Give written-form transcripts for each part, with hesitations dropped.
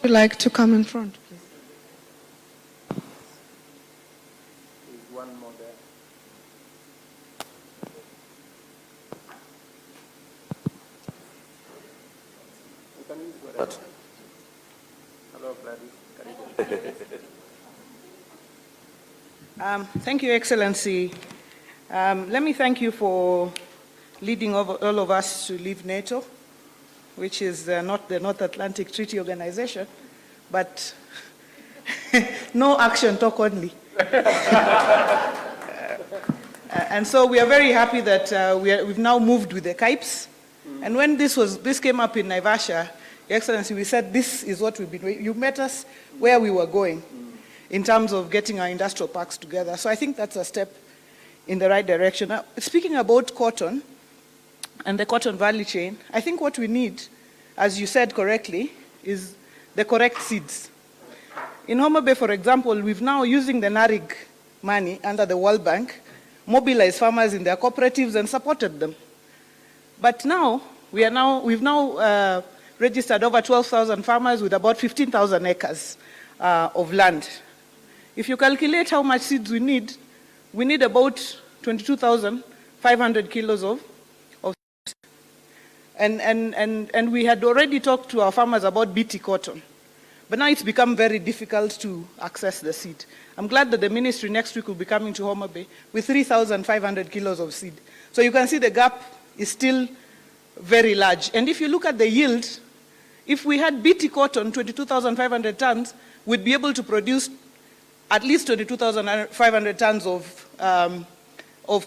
Would you like to come in front, please? There's one more there. You can use whatever. Hello, Gladys. Thank you, Excellency. Let me thank you for leading all of us to leave NATO, which is not the North Atlantic Treaty Organization, but no action, talk only. And so we are very happy that we've now moved with the KIPES. And when this came up in Naivasha, Your Excellency, we said this is what we've been. You met us where we were going in terms of getting our industrial parks together. So I think that's a step in the right direction. Now, speaking about cotton and the cotton value chain, I think what we need, as you said correctly, is the correct seeds. In Homa Bay, for example, we've now, using the NARIG money under the World Bank, mobilized farmers in their cooperatives and supported them. But now, we've now registered over 12,000 farmers with about 15,000 acres of land. If you calculate how much seeds we need about 22,500 kilos of seeds. And we had already talked to our farmers about BT cotton. But now it's become very difficult to access the seed. I'm glad that the ministry next week will be coming to Homa Bay with 3,500 kilos of seed. So you can see the gap is still very large. And if you look at the yield, if we had BT cotton, 22,500 tons, we'd be able to produce at least 22,500 tons of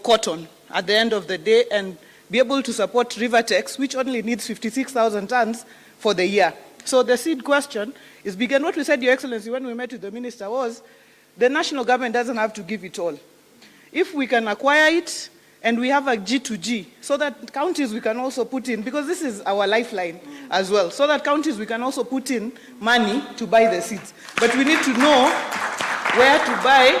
cotton at the end of the day and be able to support Rivertex, which only needs 56,000 tons for the year. So the seed question is big. And what we said, Your Excellency, when we met with the minister was, the national government doesn't have to give it all. If we can acquire it, and we have a G2G, so that counties we can also put in, because this is our lifeline as well, so that counties we can also put in money to buy the seeds. But we need to know where to buy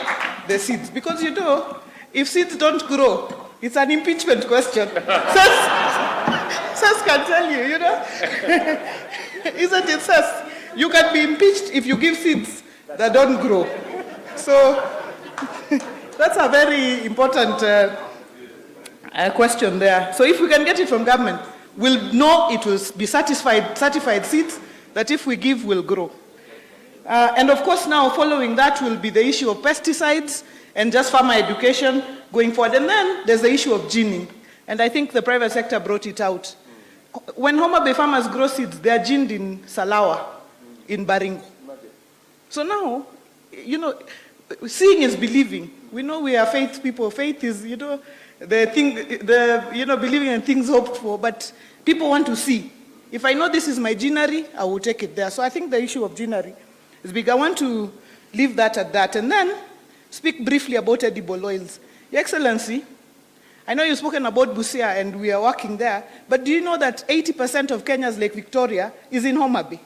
the seeds, because you know, if seeds don't grow, it's an impeachment question. Sas can tell you, you know? Isn't it, Sas? You can be impeached if you give seeds that don't grow. So that's a very important question there. So if we can get it from government, we'll know it will be certified seeds that if we give will grow. And of course now following that will be the issue of pesticides and just farmer education going forward. And then there's the issue of gening. And I think the private sector brought it out. When Homa Bay farmers grow seeds, they are gened in Salawa, in Baringo. So now, you know, seeing is believing. We know we are faith people. Faith is, you know, believing in things hoped for, but people want to see. If I know this is my ginery, I will take it there. So I think the issue of ginery is big. I want to leave that at that. And then speak briefly about edible oils. Your Excellency, I know you've spoken about Busia and we are working there, but do you know that 80% of Kenya's Lake Victoria is in Homa Bay?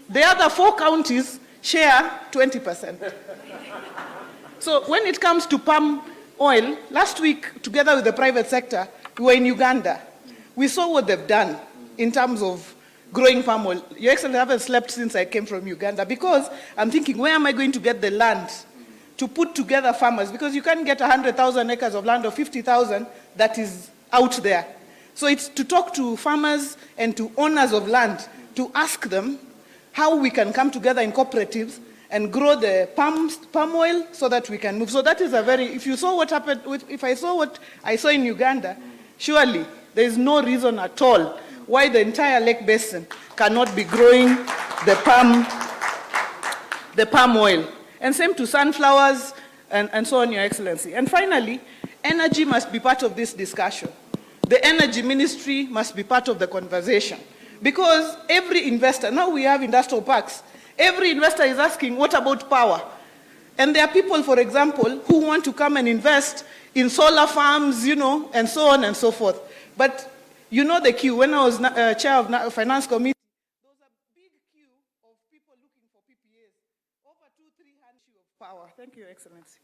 The other 4 counties share 20%. So when it comes to palm oil, last week, together with the private sector, we were in Uganda. We saw what they've done in terms of growing palm oil. Your Excellency, I haven't slept since I came from Uganda because I'm thinking, where am I going to get the land to put together farmers? Because you can't get 100,000 acres of land or 50,000 that is out there. So it's to talk to farmers and to owners of land to ask them how we can come together in cooperatives and grow the palm oil so that we can move. So that is a very, if you saw what happened, if I saw what I saw in Uganda, surely there is no reason at all why the entire lake basin cannot be growing the palm oil. And same to sunflowers and so on, Your Excellency. And finally, energy must be part of this discussion. The energy ministry must be part of the conversation. Because every investor, now we have industrial parks, every investor is asking, what about power? And there are people, for example, who want to come and invest in solar farms, you know, and so on and so forth. But you know the queue. When I was chair of the finance committee, there was a big queue of people looking for PPAs. Over 200-300 of power. Thank you, Your Excellency.